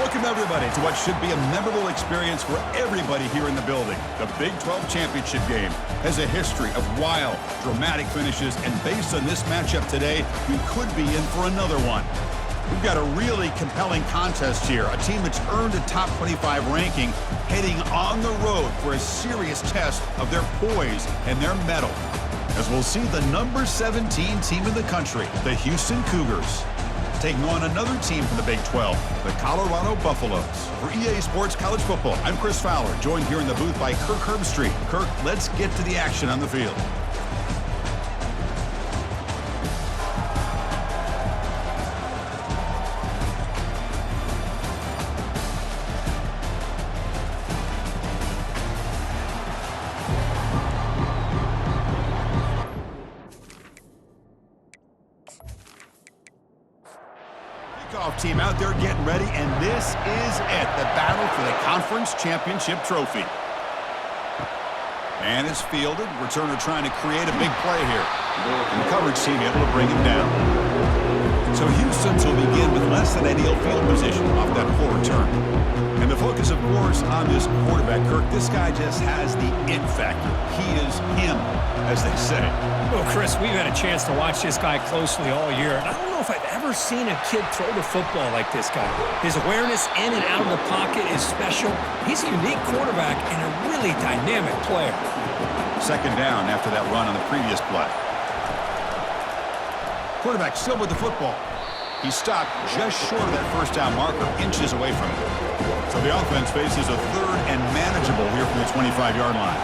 Welcome, everybody, to what should be a memorable experience for everybody here in the building. The Big 12 Championship game has a history of wild, dramatic finishes, and based on this matchup today, we could be in for another one. We've got a really compelling contest here, a team that's earned a top 25 ranking, heading on the road for a serious test of their poise and their mettle. As we'll see the number 17 team in the country, the Houston Cougars, taking on another team from the Big 12, the Colorado Buffaloes. For EA Sports College Football, I'm Chris Fowler, joined here in the booth by Kirk Herbstreit. Kirk, let's get to the action on the field. Team out there getting ready, and this is it, the battle for the conference championship trophy. And it's fielded. Returner trying to create a big play here. And the coverage team able to bring him down. So Houston's will begin with less than ideal field position off that poor return. And the focus, of course, on this quarterback, Kirk. This guy just has the it factor. He is him, as they say. Well, Chris, we've had a chance to watch this guy closely all year, and I don't know if I've ever seen a kid throw the football like this guy. His awareness in and out of the pocket is special. He's a unique quarterback and a really dynamic player. Second down after that run on the previous play. Quarterback still with the football. He stopped just short of that first down marker, inches away from it. So the offense faces a third and manageable here from the 25-yard line.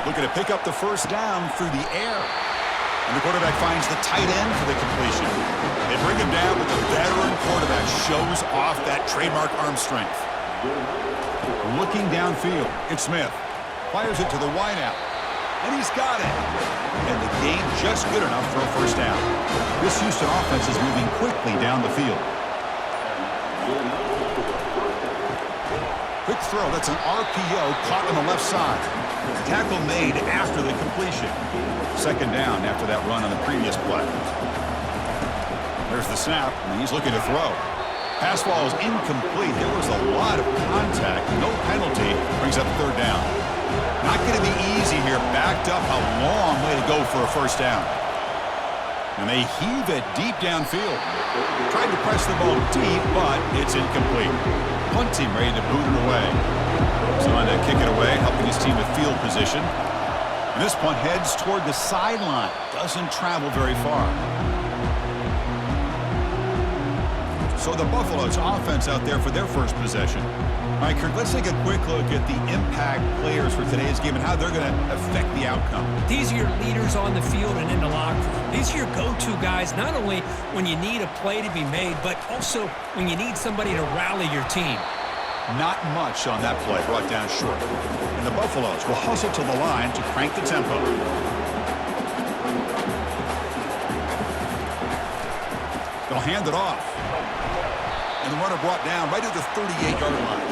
Looking to pick up the first down through the air. And the quarterback finds the tight end for the completion. They bring him down, but the veteran quarterback shows off that trademark arm strength. Looking downfield, it's Smith. Fires it to the wideout. And he's got it. And the gain just good enough for a first down. This Houston offense is moving quickly down the field. Quick throw, that's an RPO caught on the left side. Tackle made after the completion. Second down after that run on the previous play. There's the snap, and he's looking to throw. Pass ball is incomplete. There was a lot of contact. No penalty. Brings up third down. Not going to be easy here. Backed up a long way to go for a first down. And they heave it deep downfield. Tried to press the ball deep, but it's incomplete. Punt team ready to boot it away. Someone to kick it away, helping his team with field position. And this punt heads toward the sideline. Doesn't travel very far. So the Buffaloes offense out there for their first possession. All right, Kirk, let's take a quick look at the impact players for today's game and how they're going to affect the outcome. These are your leaders on the field and in the locker room. These are your go-to guys, not only when you need a play to be made, but also when you need somebody to rally your team. Not much on that play, brought down short. And the Buffaloes will hustle to the line to crank the tempo. They'll hand it off. And the runner brought down right at the 38-yard line.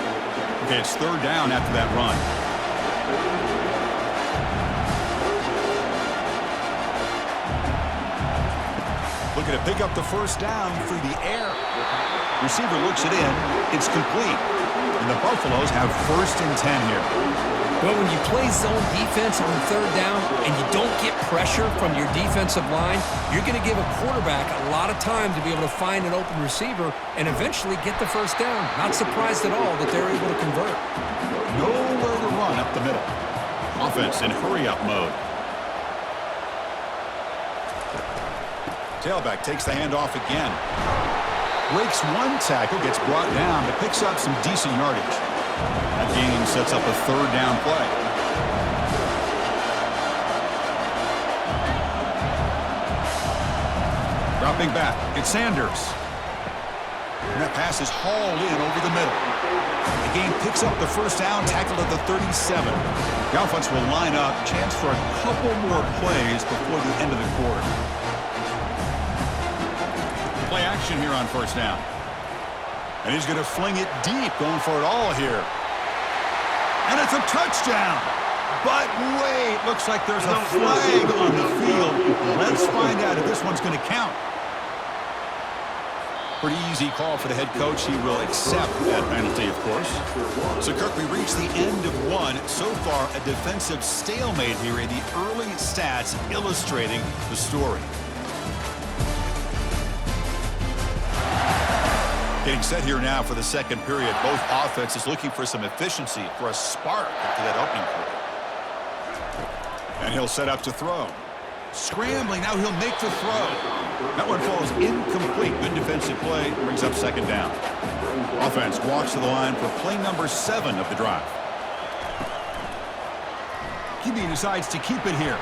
Okay, it's third down after that run. Looking to pick up the first down through the air. Receiver looks it in. It's complete. And the Buffaloes have first and 10 here. Well, when you play zone defense on third down and you don't get pressure from your defensive line, you're going to give a quarterback a lot of time to be able to find an open receiver and eventually get the first down. Not surprised at all that they're able to convert. Nowhere to run up the middle. Offense in hurry-up mode. Tailback takes the handoff again. Breaks one tackle, gets brought down, but picks up some decent yardage. That gain sets up a third down play. Dropping back, it's Sanders. And that pass is hauled in over the middle. The game picks up the first down, tackled at the 37. The offense will line up, chance for a couple more plays before the end of the quarter. Play action here on first down. And he's going to fling it deep, going for it all here. And it's a touchdown. But wait, looks like there's a flag on the field. Let's find out if this one's going to count. Pretty easy call for the head coach. He will accept that penalty, of course. So, Kirk, we reached the end of one. So far, a defensive stalemate here in the early stats illustrating the story. Getting set here now for the second period. Both offenses looking for some efficiency, for a spark after that opening quarter. And he'll set up to throw. Scrambling, now he'll make the throw. That one falls incomplete. Good defensive play, brings up second down. Offense walks to the line for play number 7 of the drive. QB decides to keep it here.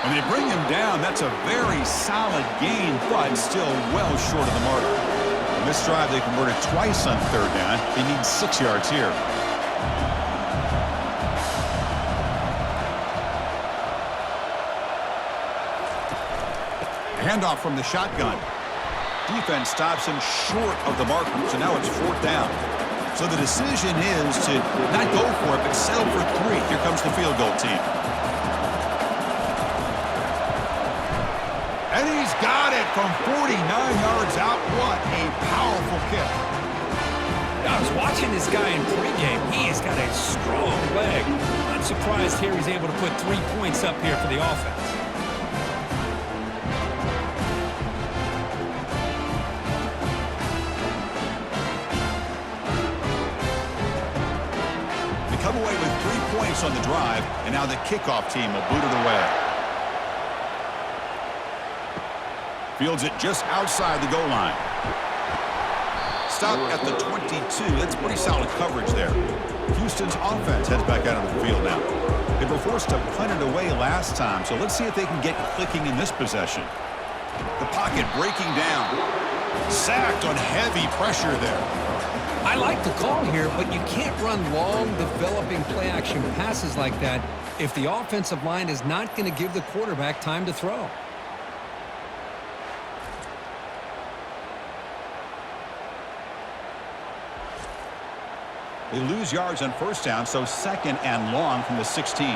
And they bring him down. That's a very solid gain, but still well short of the mark. On this drive, they converted twice on third down. They need 6 yards here. Handoff from the shotgun. Defense stops him short of the marker, so now it's 4th down. So the decision is to not go for it, but settle for 3. Here comes the field goal team. And he's got it from 49 yards out. What a powerful kick. I was watching this guy in pregame. He has got a strong leg. I'm surprised here he's able to put 3 points up here for the offense. Come away with 3 points on the drive, and now the kickoff team will boot it away. Fields it just outside the goal line. Stop at the 22. That's pretty solid coverage there. Houston's offense heads back out of the field now. They were forced to punt it away last time, so let's see if they can get clicking in this possession. The pocket breaking down. Sacked on heavy pressure there. I like the call here, but you can't run long, developing play-action passes like that if the offensive line is not going to give the quarterback time to throw. They lose yards on first down, so 2nd and long from the 16.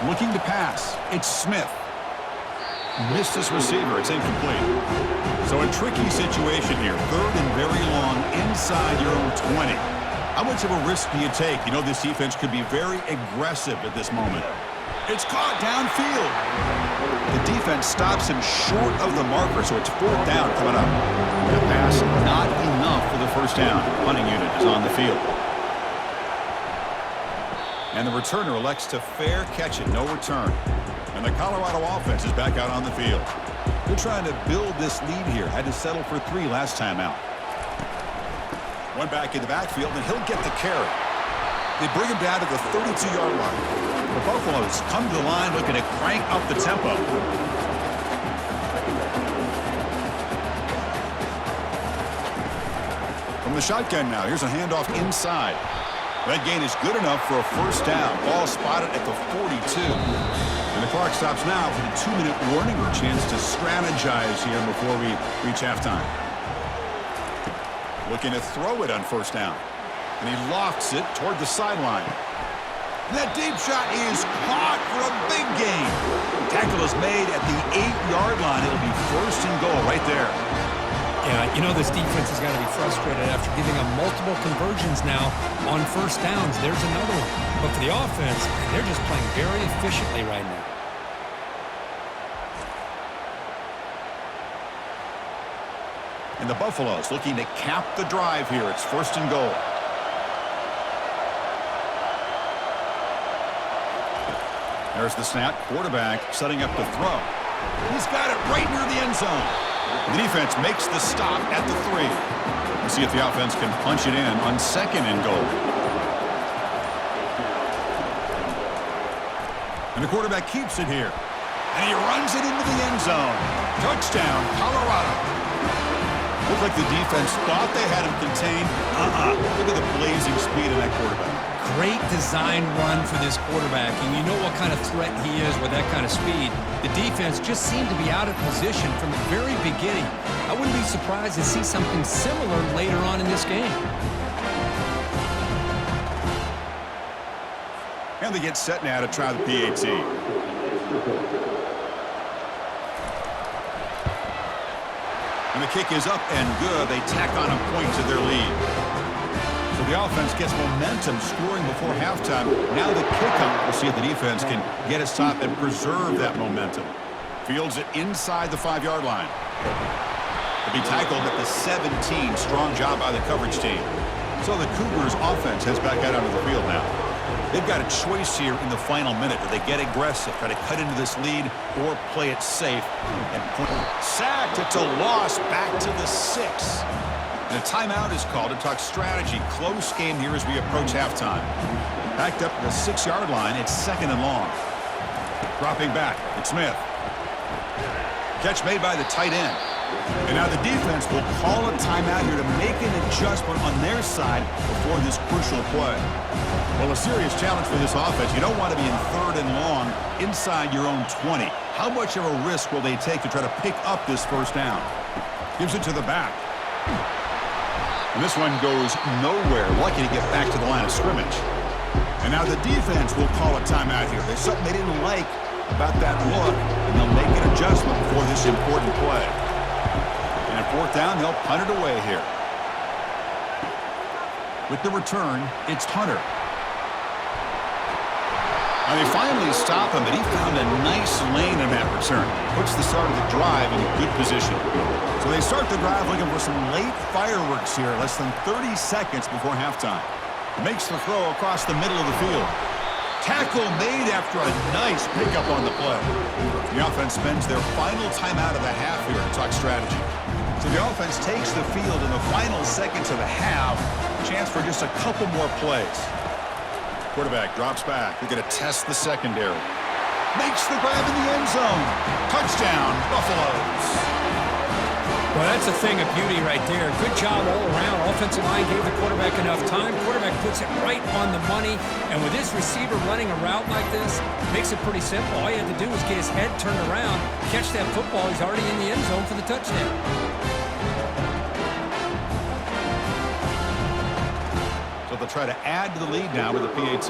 Looking to pass. It's Smith. Missed his receiver. It's incomplete. So a tricky situation here. 3rd and very long inside your own 20. How much of a risk do you take? You know this defense could be very aggressive at this moment. It's caught downfield. The defense stops him short of the marker, so it's 4th down coming up. The pass not enough for the first down. Punting unit is on the field. And the returner elects to fair catch it. No return. And the Colorado offense is back out on the field. They're trying to build this lead here. Had to settle for 3 last time out. One back in the backfield, and he'll get the carry. They bring him down to the 32-yard line. The Buffaloes come to the line looking to crank up the tempo. From the shotgun now, here's a handoff inside. That gain is good enough for a first down. Ball spotted at the 42. And the clock stops now for the 2-minute warning, or a chance to strategize here before we reach halftime. Looking to throw it on first down. And he lofts it toward the sideline. And that deep shot is caught for a big gain. Tackle is made at the 8-yard line. It'll be 1st and goal right there. Yeah, you know this defense has got to be frustrated after giving them multiple conversions now on first downs. There's another one. But for the offense, they're just playing very efficiently right now. And the Buffaloes looking to cap the drive here. It's 1st and goal. There's the snap. Quarterback setting up the throw. He's got it right near the end zone. The defense makes the stop at the 3. We'll see if the offense can punch it in on 2nd and goal. And the quarterback keeps it here. And he runs it into the end zone. Touchdown, Colorado. Looked like the defense thought they had him contained. Look at the blazing speed of that quarterback. Great design run for this quarterback, and you know what kind of threat he is with that kind of speed. The defense just seemed to be out of position from the very beginning. I wouldn't be surprised to see something similar later on in this game. And they get set now to try the PAT. And the kick is up and good. They tack on a point to their lead. So the offense gets momentum scoring before halftime. Now the kick-up. We'll see if the defense can get a stop and preserve that momentum. Fields it inside the 5-yard line. He'll be tackled at the 17. Strong job by the coverage team. So the Cougars offense heads back out onto the field now. They've got a choice here in the final minute. Do they get aggressive, try to cut into this lead, or play it safe? And sacked. It's a loss back to the 6. And a timeout is called to talk strategy. Close game here as we approach halftime. Backed up to the 6-yard line. It's 2nd and long. Dropping back. It's Smith. Catch made by the tight end. And now the defense will call a timeout here to make an adjustment on their side before this crucial play. Well, a serious challenge for this offense. You don't want to be in 3rd and long inside your own 20. How much of a risk will they take to try to pick up this first down? Gives it to the back. And this one goes nowhere. Lucky to get back to the line of scrimmage. And now the defense will call a timeout here. There's something they didn't like about that look, and they'll make an adjustment before this important play. And at 4th down, they'll punt it away here. With the return, it's Hunter. Now they finally stop him, but he found a nice lane in that return. Puts the start of the drive in good position. So they start the drive looking for some late fireworks here, less than 30 seconds before halftime. Makes the throw across the middle of the field. Tackle made after a nice pickup on the play. The offense spends their final timeout of the half here to talk strategy. So the offense takes the field in the final seconds of the half. Chance for just a couple more plays. Quarterback drops back. They're going to test the secondary. Makes the grab in the end zone. Touchdown, Buffaloes. Well, that's a thing of beauty right there. Good job all around. Offensive line gave the quarterback enough time. Quarterback puts it right on the money. And with this receiver running a route like this, makes it pretty simple. All you had to do was get his head turned around, catch that football. He's already in the end zone for the touchdown. So they'll try to add to the lead now with a PAT.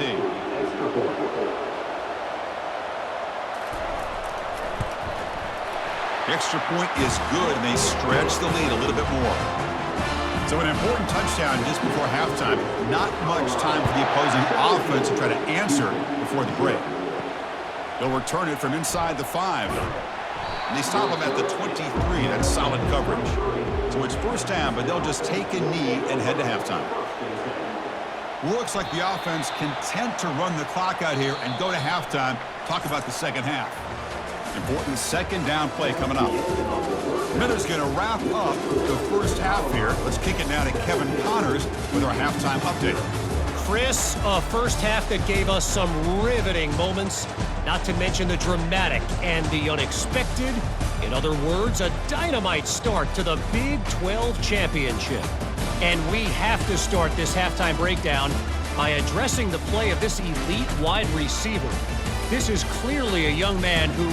The extra point is good, and they stretch the lead a little bit more. So an important touchdown just before halftime. Not much time for the opposing offense to try to answer before the break. They'll return it from inside the 5. And they stop them at the 23. That's solid coverage. So it's 1st down, but they'll just take a knee and head to halftime. Looks like the offense content to run the clock out here and go to halftime. Talk about the second half. Important 2nd down play coming up. Miller's going to wrap up the first half here. Let's kick it now to Kevin Connors with our halftime update. Chris, a first half that gave us some riveting moments, not to mention the dramatic and the unexpected. In other words, a dynamite start to the Big 12 championship. And we have to start this halftime breakdown by addressing the play of this elite wide receiver. This is clearly a young man who,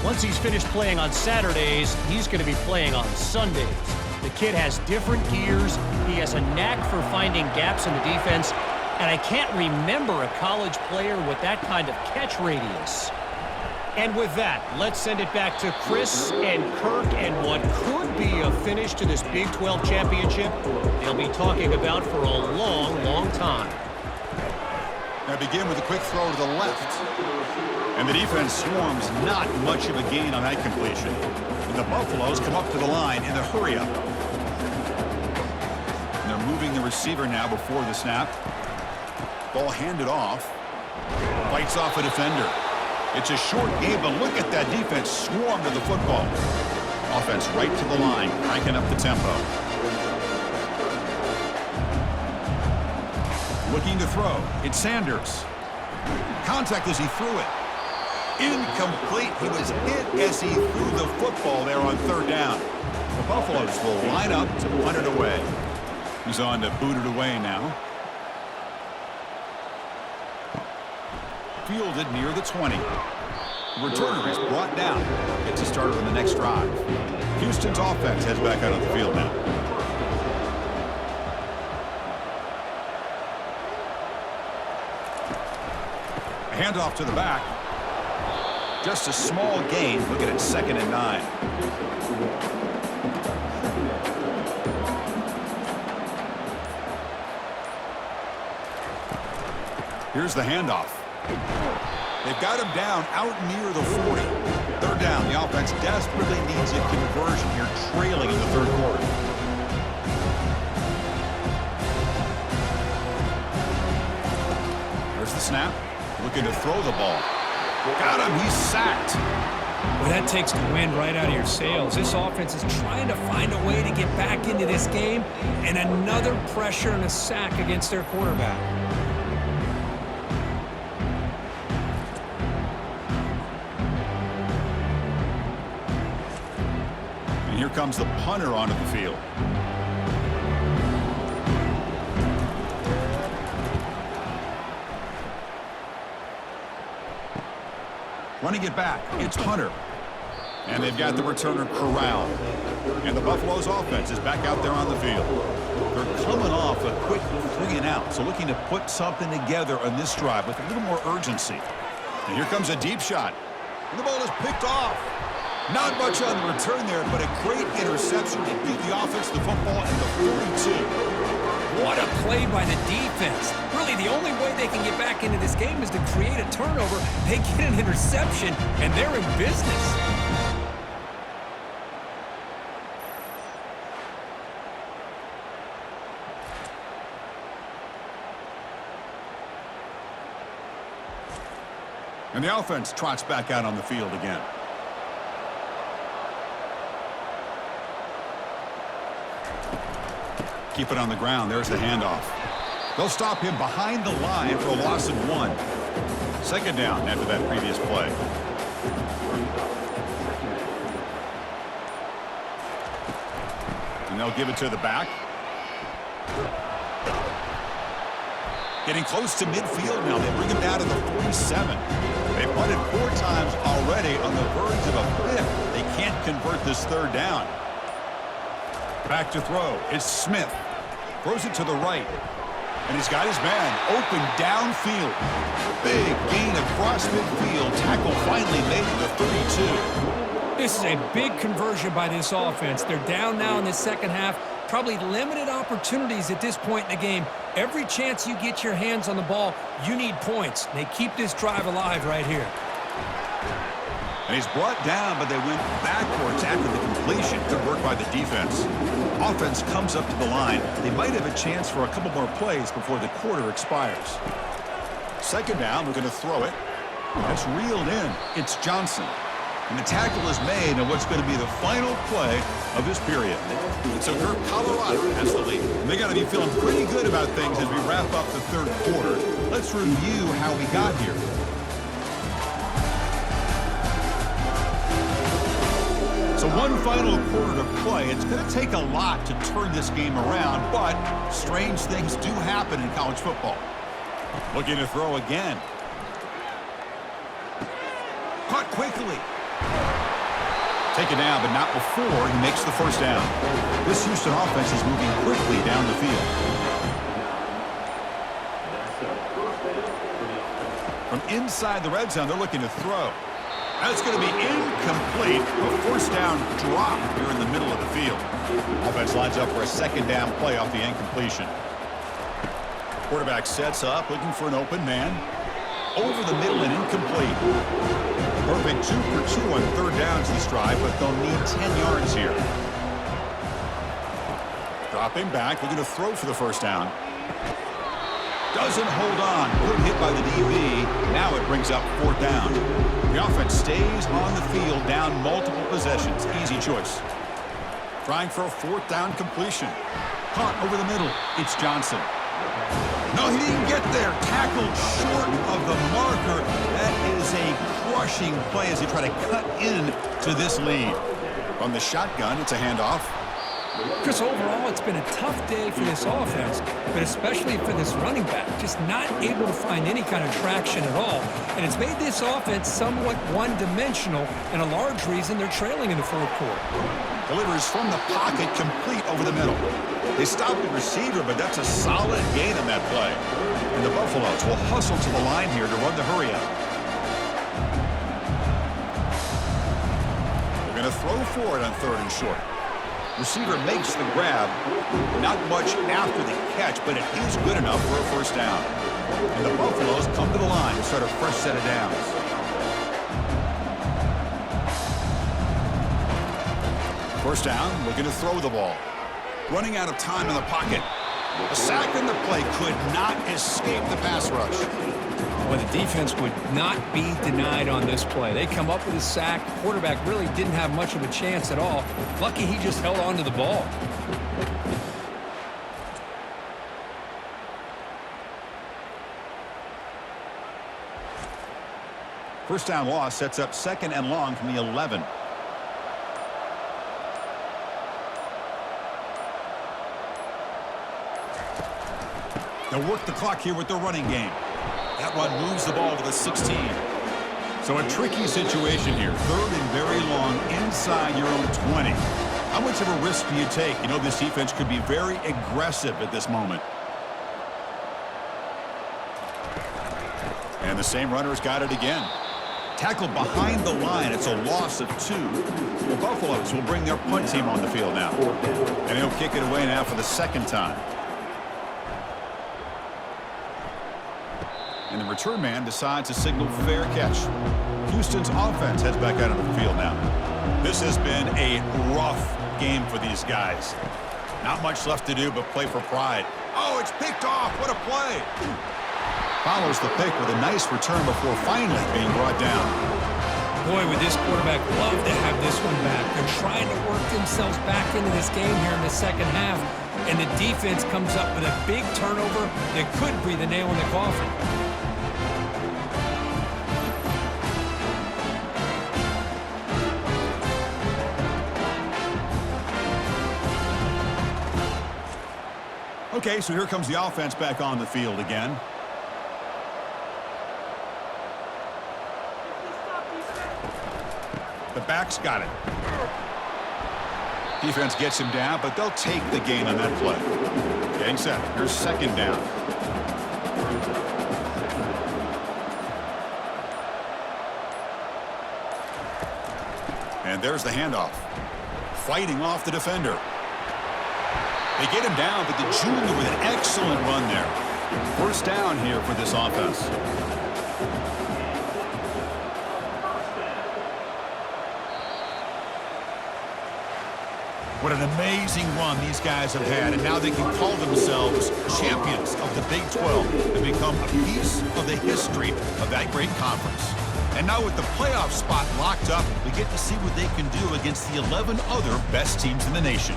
once he's finished playing on Saturdays, he's going to be playing on Sundays. The kid has different gears. He has a knack for finding gaps in the defense. And I can't remember a college player with that kind of catch radius. And with that, let's send it back to Chris and Kirk and what could be a finish to this Big 12 championship they'll be talking about for a long, long time. Now begin with a quick throw to the left. And the defense swarms, not much of a gain on that completion. And the Buffaloes come up to the line in a hurry-up. And they're moving the receiver now before the snap. Ball handed off. Fights off a defender. It's a short game, but look at that defense swarm to the football. Offense right to the line, cranking up the tempo. Looking to throw. It's Sanders. Contact as he threw it. Incomplete. He was hit as he threw the football there on 3rd down. The Buffaloes will line up to punt it away. He's on to boot it away now. Fielded near the 20. The returner is brought down. Gets a starter on the next drive. Houston's offense heads back out on the field now. A handoff to the back. Just a small gain. Look at it, 2nd and 9. Here's the handoff. They've got him down out near the 40. Third down. The offense desperately needs a conversion here, trailing in the third quarter. There's the snap. Looking to throw the ball. Got him. He's sacked. Well, that takes the wind right out of your sails. This offense is trying to find a way to get back into this game, and another pressure and a sack against their quarterback. And here comes the punter onto the field. Running it back, it's Hunter. And they've got the returner corralled. And the Buffalo's offense is back out there on the field. They're coming off a quick 3-and-out, so looking to put something together on this drive with a little more urgency. And here comes a deep shot. And the ball is picked off. Not much on the return there, but a great interception to give the offense the football at the 42. What a play by the defense. Really, the only way they can get back into this game is to create a turnover. They get an interception, and they're in business. And the offense trots back out on the field again. Keep it on the ground. There's the handoff. They'll stop him behind the line for a loss of 1. Second down after that previous play. And they'll give it to the back. Getting close to midfield now. They bring him down to the 47. They've punted 4 times already on the verge of a 5th. They can't convert this third down. Back to throw. It's Smith. Throws it to the right. And he's got his man open downfield. Big gain across midfield. Tackle finally made to the 32. This is a big conversion by this offense. They're down now in the second half. Probably limited opportunities at this point in the game. Every chance you get your hands on the ball, you need points. They keep this drive alive right here. And he's brought down, but they went backwards after the completion. Good work by the defense. Offense comes up to the line. They might have a chance for a couple more plays before the quarter expires. Second down, we're going to throw it. That's reeled in. It's Johnson. And the tackle is made on what's going to be the final play of this period. And so Colorado has the lead. And they got to be feeling pretty good about things as we wrap up the third quarter. Let's review how we got here. So one final quarter to play. It's going to take a lot to turn this game around, but strange things do happen in college football. Looking to throw again. Caught quickly. Taken down, but not before he makes the first down. This Houston offense is moving quickly down the field. From inside the red zone, they're looking to throw. That's going to be incomplete. A first down drop here in the middle of the field. Offense lines up for a second down play off the incompletion. Quarterback sets up, looking for an open man. Over the middle and incomplete. Perfect 2 for 2 on third downs this drive, but they'll need 10 yards here. Dropping back, looking to throw for the first down. Doesn't hold on. Good hit by the DB. Now it brings up 4th down. The offense stays on the field, down multiple possessions. Easy choice. Trying for a 4th down completion. Caught over the middle. It's Johnson. No, he didn't get there. Tackled short of the marker. That is a crushing play as they try to cut in to this lead. From the shotgun, it's a handoff. Chris, overall, it's been a tough day for this offense, but especially for this running back, just not able to find any kind of traction at all. And it's made this offense somewhat one-dimensional, and a large reason they're trailing in the fourth quarter. Delivers from the pocket, complete over the middle. They stopped the receiver, but that's a solid gain on that play. And the Buffaloes will hustle to the line here to run the hurry up. They're going to throw for it on 3rd and short. Receiver makes the grab. Not much after the catch, but it is good enough for a first down. And the Buffaloes come to the line to start a fresh set of downs. First down, looking to throw the ball. Running out of time in the pocket. A sack in the play could not escape the pass rush. Well, the defense would not be denied on this play. They come up with a sack. The quarterback really didn't have much of a chance at all. Lucky he just held on to the ball. First down loss sets up second and long from the 11. They'll work the clock here with the running game. That one moves the ball to the 16. So a tricky situation here. Third and very long inside your own 20. How much of a risk do you take? You know this defense could be very aggressive at this moment. And the same runner's got it again. Tackled behind the line. It's a loss of 2. The Buffaloes will bring their punt team on the field now. And he'll kick it away now for the second time. And the return man decides to signal fair catch. Houston's offense heads back out on the field now. This has been a rough game for these guys. Not much left to do but play for pride. Oh, it's picked off. What a play. Follows the pick with a nice return before finally being brought down. Boy, would this quarterback love to have this one back. They're trying to work themselves back into this game here in the second half. And the defense comes up with a big turnover that could breathe a nail in the coffin. Okay, so here comes the offense back on the field again. The back's got it. Defense gets him down, but they'll take the gain on that play. Getting set. Here's second down. And there's the handoff. Fighting off the defender. They get him down, but the junior with an excellent run there. First down here for this offense. What an amazing run these guys have had, and now they can call themselves champions of the Big 12 and become a piece of the history of that great conference. And now with the playoff spot locked up, we get to see what they can do against the 11 other best teams in the nation.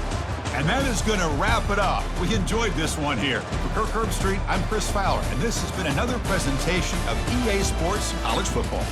And that is going to wrap it up. We enjoyed this one here. For Kirk Herbstreit, I'm Chris Fowler, and this has been another presentation of EA Sports College Football.